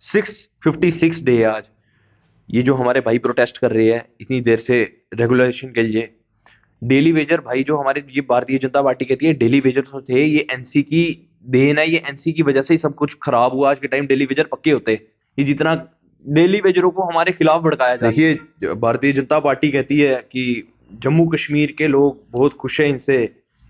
656 day आज ये जो हमारे भाई प्रोटेस्ट कर रहे हैं इतनी देर से रेगुलेशन के लिए। डेली वेजर भाई जो हमारे ये भारतीय जनता पार्टी कहती है डेली वेजर तो थे, ये एनसी की देन है, ये एनसी की वजह से ही सब कुछ खराब हुआ। आज के टाइम डेली वेजर पक्के होते, ये जितना डेली वेजरों को हमारे खिलाफ भड़काया जा रहा है। देखिए भारतीय जनता पार्टी कहती है कि जम्मू कश्मीर के लोग बहुत खुश हैं इनसे,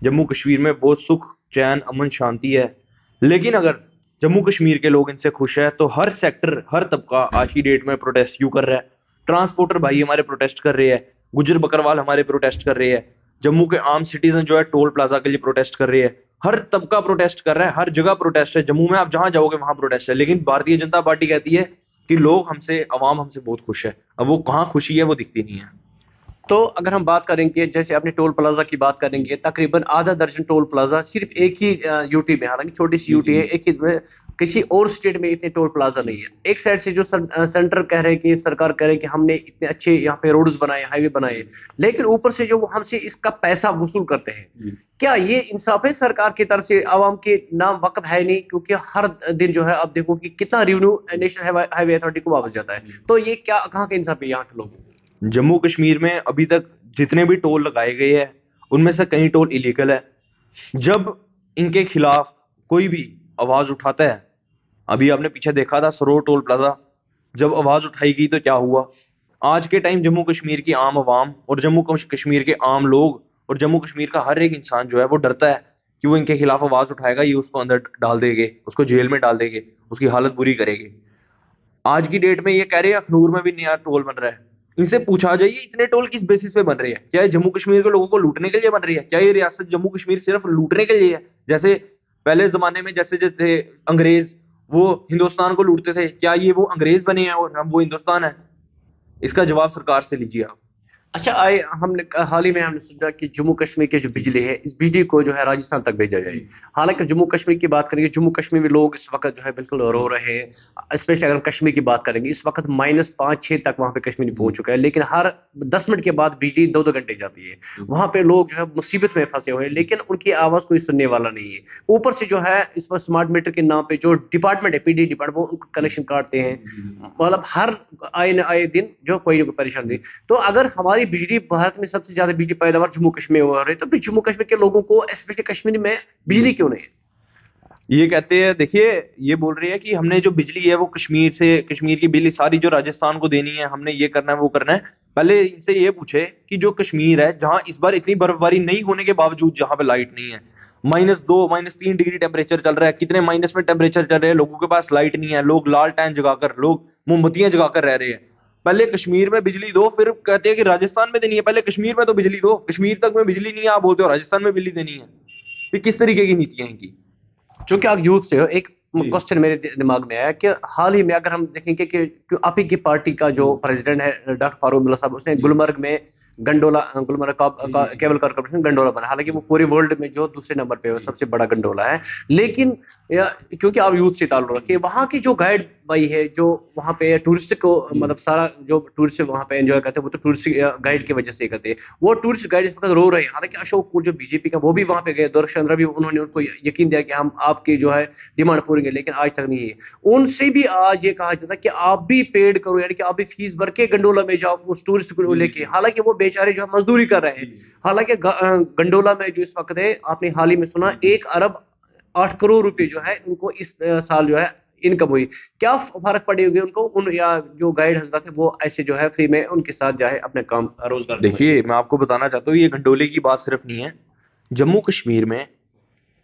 जम्मू कश्मीर में बहुत सुख चैन अमन शांति है। लेकिन अगर जम्मू कश्मीर के लोग इनसे खुश है तो हर सेक्टर हर तबका आज की डेट में प्रोटेस्ट क्यों कर रहा है? ट्रांसपोर्टर भाई हमारे प्रोटेस्ट कर रहे हैं, गुजर बकरवाल हमारे प्रोटेस्ट कर रहे हैं, जम्मू के आम सिटीजन जो है टोल प्लाजा के लिए प्रोटेस्ट कर रहे हैं। हर तबका प्रोटेस्ट कर रहा है, हर जगह प्रोटेस्ट है, जम्मू में आप जहां जाओगे वहां प्रोटेस्ट है। लेकिन भारतीय जनता पार्टी कहती है कि लोग हमसे, अवाम हमसे बहुत खुश है। अब वो कहाँ खुशी है वो दिखती नहीं है। तो अगर हम बात करेंगे, जैसे आपने टोल प्लाजा की बात करेंगे, तकरीबन आधा दर्जन टोल प्लाजा सिर्फ एक ही यूटी में, हालांकि छोटी सी यूटी है, एक ही में, किसी और स्टेट में इतने टोल प्लाजा नहीं है। एक साइड से जो सेंटर कह रहे हैं कि सरकार कह रहे हैं कि हमने इतने अच्छे यहाँ पे रोड्स बनाए, हाईवे बनाए, लेकिन ऊपर से जो वो हमसे इसका पैसा वसूल करते हैं, क्या ये इंसाफ है सरकार की तरफ से? आवाम के नाम वक्फ है नहीं, क्योंकि हर दिन जो है आप देखो कि कितना रेवेन्यू नेशनल हाईवे अथॉरिटी को वापस जाता है। तो ये क्या, कहाँ का इंसाफ है यहाँ के लोगों को? जम्मू कश्मीर में अभी तक जितने भी टोल लगाए गए हैं उनमें से कई टोल इलीगल है। जब इनके खिलाफ कोई भी आवाज उठाता है, अभी आपने पीछे देखा था सरोर टोल प्लाजा, जब आवाज उठाई गई तो क्या हुआ? आज के टाइम जम्मू कश्मीर की आम आवाम और जम्मू कश्मीर के आम लोग और जम्मू कश्मीर का हर एक इंसान जो है वो डरता है कि वो इनके खिलाफ आवाज उठाएगा, ये उसको अंदर डाल देंगे, उसको जेल में डाल देंगे, उसकी हालत बुरी करेंगे। आज की डेट में ये कह रहे हैं अखनूर में भी नया टोल बन रहा है। इनसे पूछा जाइए इतने टोल किस बेसिस पे बन रहे हैं? क्या ये जम्मू कश्मीर के लोगों को लूटने के लिए बन रही है? क्या ये रियासत जम्मू कश्मीर सिर्फ लूटने के लिए है? जैसे पहले जमाने में जैसे जो थे अंग्रेज, वो हिंदुस्तान को लूटते थे, क्या ये वो अंग्रेज बने हैं और हम वो हिंदुस्तान है? इसका जवाब सरकार से लीजिए आप। अच्छा, आए हमने हाल ही में हमने सोचा कि जम्मू कश्मीर की जो बिजली है, इस बिजली को जो है राजस्थान तक भेजा जाए। हालांकि जम्मू कश्मीर की बात करेंगे, जम्मू कश्मीर में लोग इस वक्त जो है बिल्कुल रो रहे हैं। स्पेशली अगर हम कश्मीर की बात करेंगे, इस वक्त -5-6 तक वहां पे कश्मीर पहुंच चुका है, लेकिन हर 10 मिनट के बाद बिजली 2-2 घंटे जाती है। वहां पे लोग जो है मुसीबत में फंसे हुए हैं, लेकिन उनकी आवाज कोई सुनने वाला नहीं है। ऊपर से जो है इस पर स्मार्ट मीटर के नाम पे जो डिपार्टमेंट है, पीडी डिपार्टमेंट, वो उनको कनेक्शन काटते हैं। मतलब हर आए न आए दिन जो कोई ना कोई परेशानी। तो अगर हमारी बिजली, भारत में सबसे ज्यादा बिजली पैदावार जम्मू कश्मीर में हो रही है, तो फिर जम्मू कश्मीर के लोगों को, स्पेशली कश्मीर में, बिजली क्यों नहीं है? ये कहते हैं, देखिए ये बोल रही है कि हमने जो बिजली है वो कश्मीर से, कश्मीर की बिजली सारी जो राजस्थान को देनी है, हमने ये करना है वो करना है। पहले इनसे ये पूछे कि जो कश्मीर है जहां इस बार इतनी बर्फबारी नहीं होने के बावजूद जहां पे लाइट नहीं है, -2 -3 डिग्री टेम्परेचर चल रहा है, कितने माइनस में टेम्परेचर चल रहे हैं, लोगों के पास लाइट नहीं है, लोग लाल टैन जगाकर, लोग मोमबत्तियां जगाकर रह रहे हैं। पहले कश्मीर में बिजली दो, फिर कहते हैं कि राजस्थान में देनी है। पहले कश्मीर में तो बिजली दो, कश्मीर तक में बिजली नहीं है, आप बोलते हो राजस्थान में बिजली देनी है। ये किस तरीके की नीतियां हैं इनकी? चूंकि आप यूथ से हो, एक क्वेश्चन मेरे दिमाग में आया कि हाल ही में अगर हम देखेंगे कि आप ही की पार्टी का जो प्रेसिडेंट है डॉक्टर फारूक अब्दुल्ला साहब, उसने गुलमर्ग में gondola, Gulmarg cable corporation gondola बना। हालांकि वो पूरे वर्ल्ड में जो दूसरे नंबर पे है, सबसे बड़ा गंडोला है। लेकिन क्योंकि आप यूथ से ताल्लुक रखिए, वहाँ की जो गाइड भाई है, जो वहाँ पे टूरिस्ट को, मतलब सारा जो टूरिस्ट वहाँ पे एंजॉय करते हैं, वो तो टूरिस्ट गाइड की वजह से ही करते हैं। वो टूरिस्ट गाइड इस वक्त रो रहे हैं। हालांकि अशोक को जो बीजेपी का, वो भी वहाँ पे गए, दौर चंद्रा भी, उन्होंने उनको यकीन दिया कि हम आपकी जो है डिमांड पूरी करेंगे, लेकिन आज तक नहीं है। उनसे भी आज ये कहा जाता है कि आप भी पेड करो, यानी कि आप भी फीस भर के गंडोला में जाओ उस टूरिस्ट को लेके। हालांकि वो बेचारे जो है मजदूरी कर रहे हैं। हालांकि गंडोला में जो इस वक्त है, आपने हाल ही में सुना, 1 अरब 8 करोड़ रुपए जो है उनको इस साल जो है इनकम हुई। क्या फर्क पड़ेगी उनको, उन या जो गाइड हजरत है वो ऐसे जो है फ्री में उनके साथ जाए अपने काम रोजगार कमाए? देखिए मैं आपको बताना चाहता हूँ, ये गंडोले की बात सिर्फ नहीं है। जम्मू कश्मीर में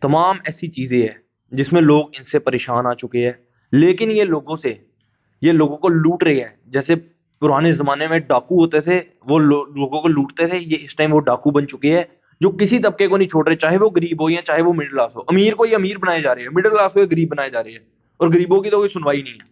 तमाम ऐसी चीजें हैं जिसमें लोग इनसे परेशान आ चुके हैं, लेकिन ये लोगों को लूट रहे हैं। जैसे पुराने जमाने में डाकू होते थे, वो लोगों को लूटते थे, ये इस टाइम वो डाकू बन चुके हैं जो किसी तबके को नहीं छोड़ रहे, चाहे वो गरीब हो या चाहे वो मिडिल क्लास हो। अमीर को ये अमीर बनाए जा रहे हैं, मिडिल क्लास को ये गरीब बनाए जा रहे हैं, और गरीबों की तो कोई सुनवाई नहीं है।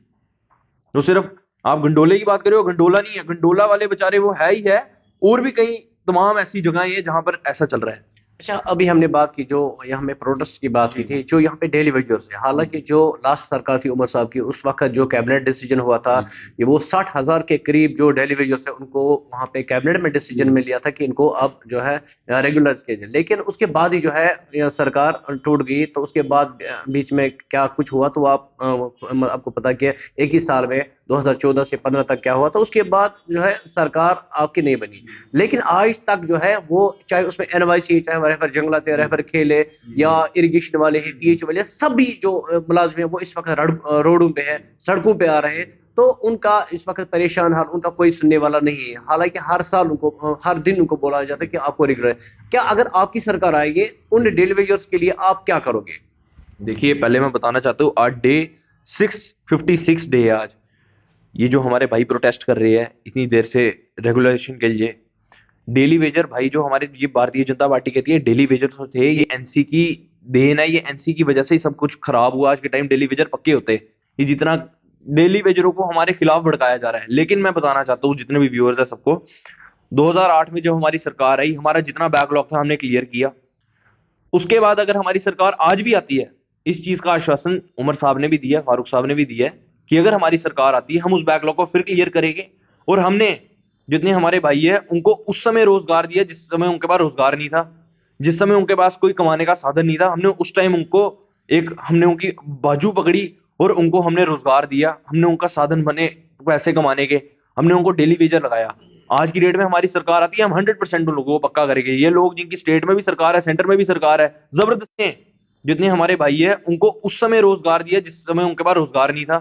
तो सिर्फ आप गंडोले की बात करें, वो गंडोला नहीं है, गंडोला वाले बेचारे वो है ही है, और भी कई तमाम ऐसी जगहें हैं जहां पर ऐसा चल रहा है। अच्छा, अभी हमने बात की जो यहाँ में प्रोटेस्ट की बात की थी, जो यहाँ पे डेली वेजर्स है, हालांकि जो लास्ट सरकार थी उमर साहब की, उस वक्त जो कैबिनेट डिसीजन हुआ था, ये वो 60,000 के करीब जो डेली वेजर्स है उनको वहाँ पे कैबिनेट में डिसीजन में लिया था कि इनको अब जो है रेगुलराइज किया जाए। लेकिन उसके बाद ही जो है सरकार टूट गई। तो उसके बाद बीच में क्या कुछ हुआ तो आप आपको पता कि एक ही साल में 2014 से 15 तक क्या हुआ था। उसके बाद जो है सरकार आपकी नहीं बनी। लेकिन आज तक जो है वो, चाहे उसमें एनवाईसी, चाहे रहबर जंगलात है, रहबर खेल है, या इरिगेशन वाले हैं, पीएच वाले, सभी जो मुलाजिम है वो इस वक्त रोडों पे है, सड़कों पे आ रहे हैं। तो उनका इस वक्त परेशान हाल, उनका कोई सुनने वाला नहीं है। हालांकि हर साल उनको, हर दिन उनको बोला जाता है कि आपको रिग्रेट है। क्या अगर आपकी सरकार आएगी, उन डेली वेजर्स के लिए आप क्या करोगे? देखिए, पहले मैं बताना चाहता हूँ, आज डे 656 डे है आज। ये जो हमारे भाई प्रोटेस्ट कर रहे हैं इतनी देर से रेगुलेशन के लिए, डेली वेजर भाई जो हमारे, ये भारतीय जनता पार्टी कहती है डेली वेजर जो थे ये एनसी की देन है, ये एनसी की वजह से ही सब कुछ खराब हुआ। आज के टाइम डेली वेजर पक्के होते, ये जितना डेली वेजरों को हमारे खिलाफ भड़काया जा रहा है। लेकिन मैं बताना चाहता हूँ जितने भी व्यूअर्स है सबको, 2008 में जब हमारी सरकार आई, हमारा जितना बैकलॉग था हमने क्लियर किया। उसके बाद अगर हमारी सरकार आज भी आती है, इस चीज का आश्वासन उमर साहब ने भी दिया है, फारूक साहब ने भी दिया है कि अगर हमारी सरकार आती है हम उस बैकलॉग को फिर क्लियर करेंगे। और हमने जितने हमारे भाई है उनको उस समय रोजगार दिया जिस समय उनके पास रोजगार नहीं था, जिस समय उनके पास कोई कमाने का साधन नहीं था। हमने उस टाइम उनको हमने उनकी बाजू पकड़ी और उनको हमने रोजगार दिया, हमने उनका साधन बने पैसे कमाने के, हमने उनको डेली वेजर लगाया। आज की डेट में हमारी सरकार आती है, हम 100% उन लोगों को पक्का करेंगे। ये लोग जिनकी स्टेट में भी सरकार है, सेंटर में भी सरकार है, जबरदस्ती हैं। जितने हमारे भाई है उनको उस समय रोजगार दिया जिस समय उनके पास रोजगार नहीं था,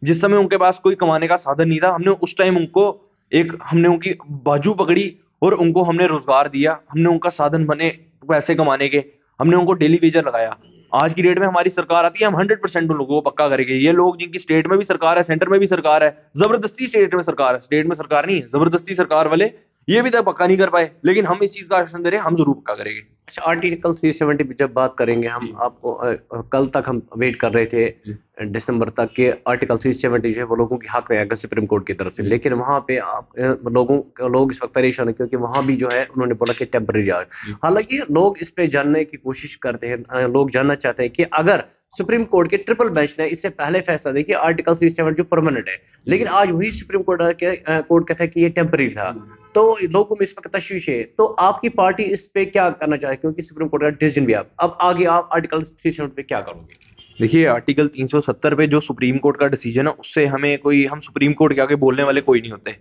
जिस समय उनके पास कोई कमाने का साधन नहीं था। हमने उस टाइम उनको हमने उनकी बाजू पकड़ी और उनको हमने रोजगार दिया, हमने उनका साधन बने पैसे कमाने के, हमने उनको डेली वेजर लगाया। आज की डेट में हमारी सरकार आती है, हम 100% उन लोगों को पक्का करेंगे। ये लोग जिनकी स्टेट में भी सरकार है, सेंटर में भी सरकार है, जबरदस्ती स्टेट में सरकार है, स्टेट में सरकार नहीं है, जबरदस्ती सरकार वाले ये भी तक पक्का नहीं कर पाए। लेकिन हम इस चीज का आश्वासन दे रहे हैं, हम जरूर पक्का करेंगे। अच्छा, आर्टिकल 370 पे जब बात करेंगे हम, आपको कल तक हम वेट कर रहे थे दिसंबर तक के आर्टिकल 370 जो है वो लोगों के हक में आएगा सुप्रीम कोर्ट की तरफ से। लेकिन वहां पे आप लोग इस वक्त परेशान है, क्योंकि वहां भी जो है उन्होंने बोला कि टेम्पररी आज। हालांकि लोग इस पे जानने की कोशिश करते हैं, लोग जानना चाहते हैं कि अगर सुप्रीम कोर्ट के ट्रिपल बेंच ने इससे पहले फैसला दिया कि आर्टिकल 370 जो परमानेंट है, लेकिन आज वही सुप्रीम कोर्ट कहता है कि ये टेम्पररी था। तो लोगों में इस वक्त तशवीश है। तो आपकी पार्टी इस पे क्या करना चाहे, क्योंकि सुप्रीम कोर्ट का डिसीजन भी अब आगे आप आर्टिकल 370 पे क्या करोगे? देखिए, आर्टिकल 370 पे जो सुप्रीम कोर्ट का डिसीजन है उससे हमें कोई, हम सुप्रीम कोर्ट के आगे बोलने वाले कोई नहीं होते,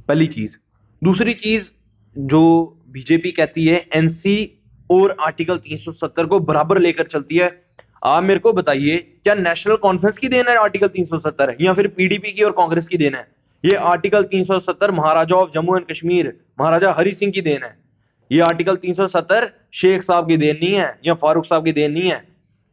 पहली चीज। दूसरी चीज, जो बीजेपी कहती है एनसी और आर्टिकल 370 को बराबर लेकर चलती है। आप मेरे को बताइए, क्या नेशनल कॉन्फ्रेंस की देन है आर्टिकल 370 या फिर पीडीपी की और कांग्रेस की देन है? ये article 370 Maharaja of Jammu and Kashmir, Maharaja Hari Singh की देन है। ये आर्टिकल 370 शेख साहब की देन नहीं है या फारूक साहब की देन नहीं है।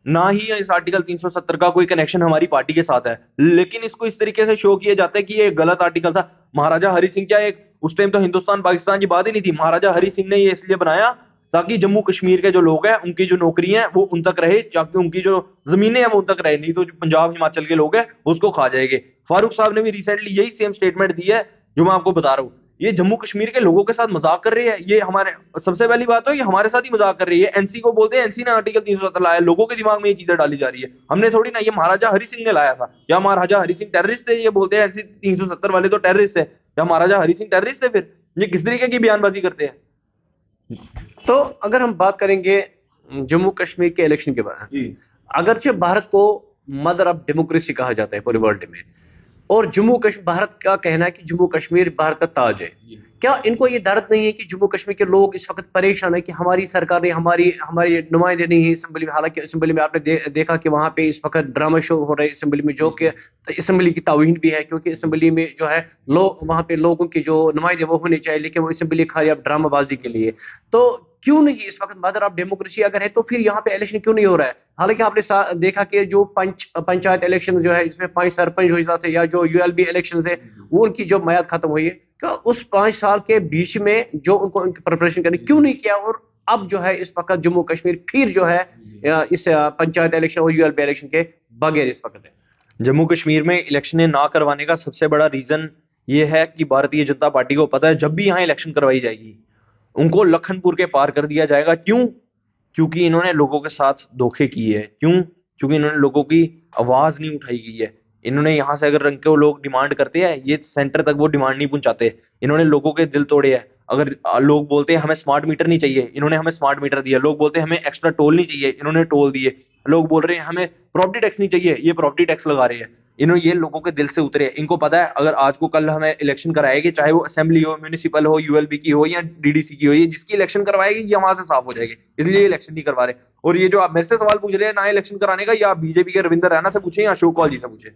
ना ही इस आर्टिकल 370 का कोई कनेक्शन हमारी पार्टी के साथ है। लेकिन इसको इस तरीके से शो किया जाता है कि ये गलत आर्टिकल था। महाराजा हरि सिंह क्या, एक उस टाइम तो हिंदुस्तान पाकिस्तान की बात ही नहीं थी। महाराजा हरि सिंह ने ये इसलिए बनाया ताकि जम्मू कश्मीर के जो लोग हैं उनकी जो नौकरी है वो उन तक रहे, ताकि उनकी जो जमीनें हैं वो उन तक रहे, नहीं तो जो पंजाब हिमाचल के लोग हैं उसको खा जाएंगे। फारूक साहब ने भी रिसेंटली यही सेम स्टेटमेंट दी है जो मैं आपको बता रहा हूँ। ये जम्मू कश्मीर के लोगों के साथ मजाक कर रही है। ये हमारे, सबसे पहली बात तो ये हमारे साथ ही मजाक कर रही है। एनसी को बोलते हैं एनसी ने आर्टिकल 370 लाया, लोगों के दिमाग में ये चीजें डाली जा रही है। हमने थोड़ी ना, ये महाराजा हरि सिंह ने लाया था। क्या महाराजा हरि सिंह टेररिस्ट थे? ये बोलते हैं एनसी 370 वाले तो टेररिस्ट है। क्या महाराजा हरि सिंह टेररिस्ट थे? फिर ये किस तरीके की बयानबाजी करते हैं? तो अगर हम बात करेंगे जम्मू कश्मीर के इलेक्शन के बारे में, अगरचे भारत को मदर ऑफ डेमोक्रेसी कहा जाता है पूरे वर्ल्ड में, और जम्मू कश्मीर, भारत का कहना है कि जम्मू कश्मीर भारत का ताज है, क्या इनको ये दर्द नहीं है कि जम्मू कश्मीर के लोग इस वक्त परेशान है कि हमारी सरकार ने हमारी हमारी नुमाइंदे नहीं है असेंबली में? हालांकि असेंबली में आपने देखा कि वहां पे इस वक्त ड्रामा शो हो रहे हैं असेंबली में, जो कि असेंबली की तावीन भी है, क्योंकि असेंबली में जो है लोग, वहां पे लोगों की जो नुमाइंदे वो होने चाहिए, लेकिन वो असेंबली खाली अब ड्रामाबाजी के लिए। तो क्यों नहीं इस वक्त मदर ऑफ डेमोक्रेसी अगर है तो फिर यहाँ पे इलेक्शन क्यों नहीं हो रहा है? हालांकि आपने देखा कि जो पंचायत इलेक्शन जो है, इसमें 5 सरपंच हुए थे, या जो यूएलबी इलेक्शन है, वो उनकी जो म्याद खत्म हुई है, क्या उस 5 साल के बीच में जो उनको उनकी प्रिपरेशन करनी क्यों नहीं किया? और अब जो है इस वक्त जम्मू कश्मीर फिर जो है इस पंचायत इलेक्शन और यूएलबी इलेक्शन के बगैर इस वक्त है। जम्मू कश्मीर में इलेक्शन ना करवाने का सबसे बड़ा रीजन ये है कि भारतीय जनता पार्टी को पता है जब भी यहाँ इलेक्शन करवाई जाएगी उनको लखनपुर के पार कर दिया जाएगा। क्यों? क्योंकि इन्होंने लोगों के साथ धोखे किए हैं। क्यों? क्योंकि इन्होंने लोगों की आवाज नहीं उठाई गई है। इन्होंने यहाँ से अगर रंग के वो लोग डिमांड करते हैं, ये सेंटर तक वो डिमांड नहीं पहुंचाते। इन्होंने लोगों के दिल तोड़े हैं। अगर लोग बोलते हैं हमें स्मार्ट मीटर नहीं चाहिए, इन्होंने हमें स्मार्ट मीटर दिया। लोग बोलते हैं हमें एक्स्ट्रा टोल नहीं चाहिए, इन्होंने टोल दिए। लोग बोल रहे हैं हमें प्रॉपर्टी टैक्स नहीं चाहिए, ये प्रॉपर्टी टैक्स लगा रहे हैं। इन्होंने ये लोगों के दिल से उतरे। इनको पता है अगर आज को कल हमें इलेक्शन कराएगी, चाहे वो असेंबली हो, म्यूनिसिपल हो, यूएलबी की हो या डीडीसी की हो, ये जिसकी इलेक्शन करवाएगी ये वहां से साफ हो जाएगी। इसलिए ये इलेक्शन नहीं करवा रहे। और ये जो आप मेरे से सवाल पूछ रहे हैं ना इलेक्शन कराने का, या आप बीजेपी के रविंद्र रैना से पूछे या अशोक कौल जी से पूछे।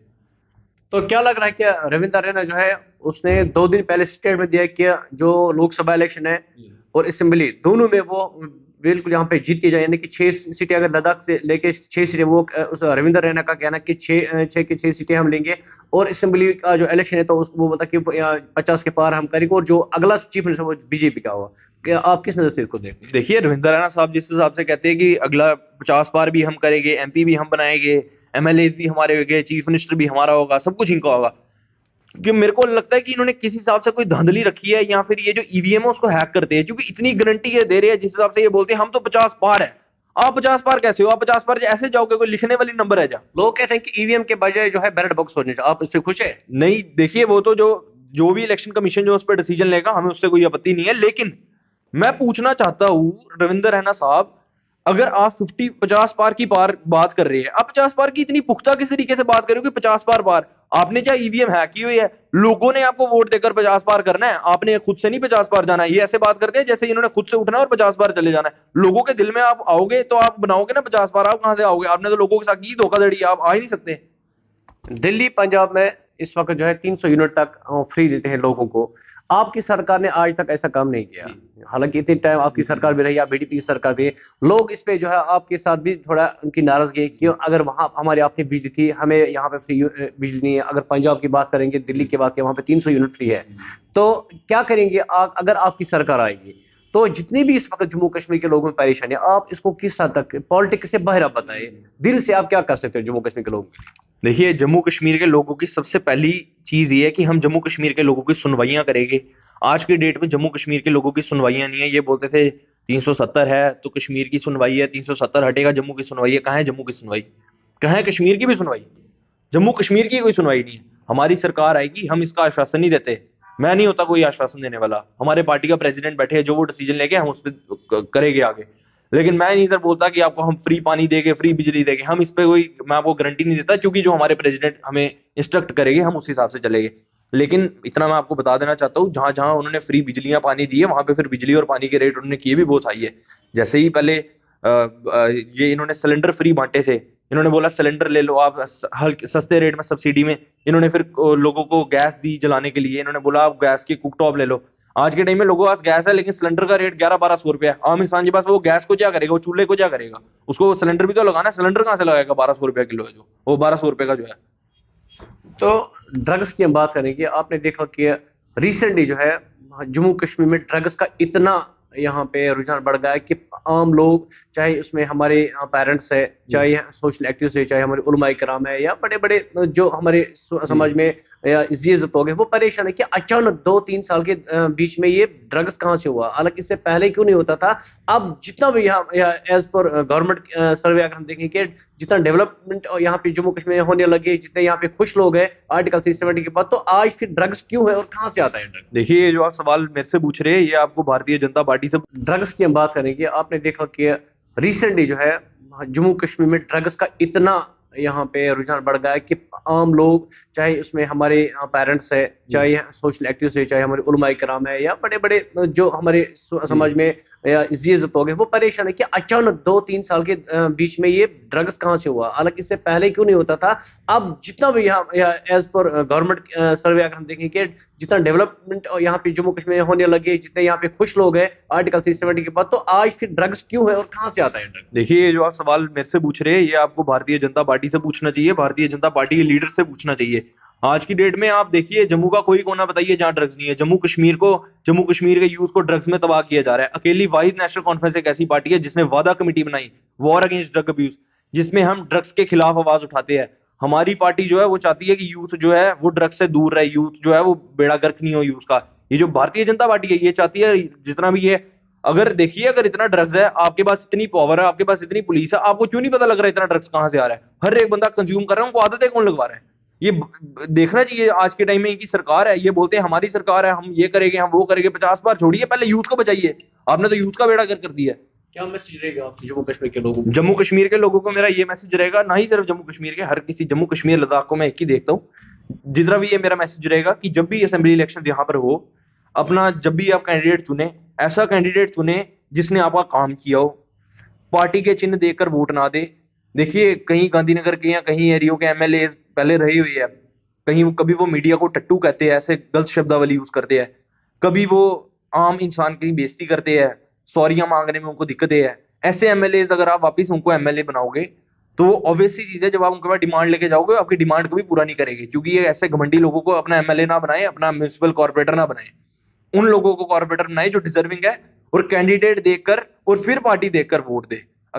तो क्या लग रहा है कि रविंद्र रैना जो है उसने 2 दिन पहले स्टेटमेंट दिया कि जो लोकसभा इलेक्शन है और असेंबली दोनों में वो बिल्कुल यहाँ पे जीत के जाए, यानी कि 6 सीटें अगर लद्दाख से लेके 6 सीटें, वो उस रविंद्र रैना का कहना कि 6 की 6 सीटें हम लेंगे और असेंबली का जो इलेक्शन है तो वो बता कि 50 के पार हम करेंगे और जो अगला चीफ मिनिस्टर वो बीजेपी का होगा। क्या आप किस नजर से इसको देखते हैं? देखिए रविंद्र रैना साहब जिस हिसाब से कहते हैं कि अगला 50 बार भी हम करेंगे, एमपी भी हम बनाएंगे, एमएलए भी हमारे होंगे, चीफ मिनिस्टर भी हमारा होगा, सब कुछ इनका होगा। कि मेरे को लगता है कि इन्होंने किस हिसाब से कोई धांधली रखी है, या फिर ये जो ईवीएम है उसको हैक करते हैं। क्योंकि इतनी गारंटी ये दे रहे हैं जिस हिसाब से ये बोलते हैं हम तो 50 पार है। आप 50 पार कैसे हो? आप 50 पार ऐसे जाओगे? कोई लिखने वाली नंबर है जा? लोग कहते हैं कि ईवीएम के बजाय जो है बैलेट बॉक्स होने चाहिए, आप इससे खुश है? नहीं, देखिए वो तो जो जो भी इलेक्शन कमीशन जो उस पर डिसीजन लेगा, हमें उससे कोई आपत्ति नहीं है। लेकिन मैं पूछना चाहता हूं रविंद्र रैना साहब, अगर आप 50 पार की पार बात कर रहे हैं, आप 50 पार की इतनी पुख्ता किस तरीके से बात कर रहे हो कि 50 पार पार? आपने क्या ईवीएम हैक की हुई है? लोगों ने आपको वोट देकर 50 पार करना है, आपने खुद से नहीं 50 पार जाना है। ये ऐसे बात करते हैं जैसे इन्होंने खुद से उठना है और 50 बार चले जाना है। लोगों के दिल में आप आओगे तो आप बनाओगे ना 50 पार। आप कहां से आओगे? आपने तो लोगों के साथ की धोखाधड़ी, आप आ ही नहीं सकते। दिल्ली पंजाब में इस वक्त जो है 300 यूनिट तक फ्री देते हैं लोगों को। आपकी सरकार ने आज तक ऐसा काम नहीं किया। हालांकि इतने टाइम आपकी सरकार भी रही, या बीडीपी की सरकार भी, लोग इस पे जो है आपके साथ भी थोड़ा उनकी नाराजगी है कि अगर वहां हमारे आपने बिजली थी, हमें यहाँ पे फ्री बिजली नहीं है। अगर पंजाब की बात करेंगे, दिल्ली की बात करें, वहां पे 300 यूनिट फ्री है। तो क्या करेंगे अगर आपकी सरकार आएगी? तो जितनी भी इस वक्त जम्मू कश्मीर के लोगों में परेशानी है, आप इसको किस हद तक पॉलिटिक्स से बाहर आप बताइए, दिल से आप क्या कर सकते हो जम्मू कश्मीर के लोगों के लिए? देखिए जम्मू कश्मीर के लोगों की सबसे पहली चीज ये है कि हम जम्मू कश्मीर के लोगों की सुनवाइयां करेंगे। आज के डेट में जम्मू कश्मीर के लोगों की सुनवाइयां नहीं है। ये बोलते थे 370 है तो कश्मीर की सुनवाई है, 370 हटेगा जम्मू की सुनवाई है। कहाँ है जम्मू की सुनवाई? कहाँ है कश्मीर की भी सुनवाई? जम्मू कश्मीर की कोई सुनवाई नहीं है। हमारी सरकार आएगी, हम इसका आश्वासन नहीं देते। मैं नहीं होता कोई आश्वासन देने वाला। हमारे पार्टी का प्रेसिडेंट बैठे हैं, जो वो डिसीजन लेके हम उस पर करेंगे आगे। लेकिन मैं नहीं सर बोलता कि आपको हम फ्री पानी देंगे, फ्री बिजली देंगे। हम इस पे कोई, मैं आपको गारंटी नहीं देता, क्योंकि जो हमारे प्रेसिडेंट हमें इंस्ट्रक्ट करेंगे हम उस हिसाब से चलेंगे। लेकिन इतना मैं आपको बता देना चाहता हूँ, जहां जहां उन्होंने फ्री बिजलियां पानी दी है, वहां पे फिर बिजली और पानी के रेट उन्होंने किए भी बहुत हाई है। जैसे ही पहले ये इन्होंने सिलेंडर फ्री बांटे थे, इन्होंने बोला सिलेंडर ले लो आप हल्के सस्ते रेट में, सब्सिडी में। इन्होंने फिर लोगों को गैस दी जलाने के लिए, इन्होंने बोला आप गैस की कुकटॉप ले लो। आज के टाइम में लोगों के पास गैस है, लेकिन सिलेंडर का रेट 1100-1200 रुपया है। आम इंसान के पास वो गैस को क्या करेगा? वो चूल्हे को क्या करेगा? उसको सिलेंडर भी तो लगाना है। सिलेंडर कहाँ से लगाएगा? 1200 रुपया किलो है जो, वो 1200 रुपये का जो है। तो ड्रग्स की हम बात करेंगे। आपने देखा कि रिसेंटली जो है जम्मू कश्मीर में ड्रग्स का इतना यहाँ पे रुझान बढ़ गया है कि आम लोग, चाहे उसमें हमारे पेरेंट्स है, चाहे सोशल एक्टिविस्ट है, चाहे हमारे उलमाए कराम है, या बड़े बड़े जो हमारे समाज में या इज्जत हो गए, वो परेशान है कि अचानक 2-3 साल के बीच में ये ड्रग्स कहाँ से हुआ। हालांकि इससे पहले क्यों नहीं होता था। अब जितना भी यहाँ एज पर गवर्नमेंट सर्वे अगर हम देखें कि जितना डेवलपमेंट यहाँ पे जम्मू कश्मीर में होने लगे, जितने यहाँ पे खुश लोग हैं आर्टिकल 370 के बाद, तो आज फिर ड्रग्स क्यों है और कहाँ से आता है ड्रग्स? देखिए ये जो आप सवाल मेरे से पूछ रहे हैं, ये आपको भारतीय जनता पार्टी से। ड्रग्स की हम बात करेंगे। आपने देखा कि रिसेंटली जो है जम्मू कश्मीर में ड्रग्स का इतना यहाँ पे रुझान बढ़ गया है कि आम लोग, चाहे उसमें हमारे पेरेंट्स है, चाहे सोशल एक्टिविस्ट है, चाहे हमारे उलमाए कराम है, या बड़े बड़े जो हमारे समाज में या इज्जत हो गए, वो परेशान है कि अचानक 2-3 साल के बीच में ये ड्रग्स कहाँ से हुआ। हालांकि इससे पहले क्यों नहीं होता था। अब जितना भी यहाँ एज पर गवर्नमेंट सर्वे अगर हम देखें कि जितना डेवलपमेंट यहाँ पे जम्मू कश्मीर में होने लगे, जितने यहाँ पे खुश लोग हैं आर्टिकल 370 के बाद, तो आज फिर ड्रग्स क्यों है और कहाँ से आता है ड्रग्स? देखिए ये जो आप सवाल मेरे से पूछ रहे हैं, ये आपको भारतीय जनता पार्टी से पूछना चाहिए, भारतीय जनता पार्टी के लीडर से पूछना चाहिए। आज की डेट में आप देखिए जम्मू का कोई कोना बताइए जहां ड्रग्स नहीं है। जम्मू कश्मीर के यूथ को ड्रग्स में तबाह किया जा रहा है। अकेली वाहिद नेशनल कॉन्फ्रेंस एक ऐसी पार्टी है जिसने वादा कमेटी बनाई, वॉर अगेंस्ट ड्रग अब्यूज, जिसमें हम ड्रग्स के खिलाफ आवाज उठाते हैं। हमारी पार्टी जो है वो चाहती है कि यूथ जो है वो ड्रग्स से दूर रहे, यूथ जो है वो बेड़ा गर्क नहीं हो यूथ का। ये जो भारतीय जनता पार्टी है ये चाहती है जितना भी ये अगर देखिए, अगर इतना ड्रग्स है, आपके पास इतनी पावर है, आपके पास इतनी पुलिस है, आपको क्यों नहीं पता लग रहा इतना ड्रग्स कहां से आ रहा है? हर एक बंदा कंज्यूम कर रहा है, उनको आदतें कौन लगवा रहा है? ये देखना चाहिए आज के टाइम में। इनकी सरकार है, ये बोलते हैं हमारी सरकार है, हम ये करेंगे, हम वो करेंगे। 50 बार छोड़िए, पहले यूथ को बचाइए। आपने तो यूथ का बेड़ा कर दिया है। क्या मैसेज रहेगा आपके जम्मू कश्मीर के लोगों को? जम्मू कश्मीर के लोगों को मेरा ये मैसेज रहेगा, ना ही सिर्फ जम्मू कश्मीर के, हर किसी, जम्मू कश्मीर लद्दाख को मैं एक ही देखता हूँ, जितना भी ये मेरा मैसेज रहेगा कि जब भी असेंबली इलेक्शन यहाँ पर हो, अपना जब भी आप कैंडिडेट चुने, ऐसा कैंडिडेट चुने जिसने आपका काम किया हो। पार्टी के चिन्ह देकर वोट ना दे। देखिए, कहीं गांधीनगर के या कहीं एरियो के एमएलए पहले रहे हुए हैं, कहीं कभी वो मीडिया को टट्टू कहते हैं, ऐसे गलत शब्दावली यूज करते हैं, कभी वो आम इंसान की बेइज्जती करते हैं, सॉरियां मांगने में उनको दिक्कतें है। ऐसे एमएलए अगर आप वापस उनको एमएलए बनाओगे, तो ऑब्वियस सी चीज है, जब आप उनके पास डिमांड लेके जाओगे, आपकी डिमांड को भी पूरा नहीं करेंगे, क्योंकि ये ऐसे घमंडी लोगों को अपना एमएलए ना बनाए, अपना म्यूनिसिपल कॉर्पोरेटर ना बनाए। उन लोगों को कॉर्पोरेटर बनाए जो डिजर्विंग है, और कैंडिडेट देखकर और फिर पार्टी देखकर वोट दे।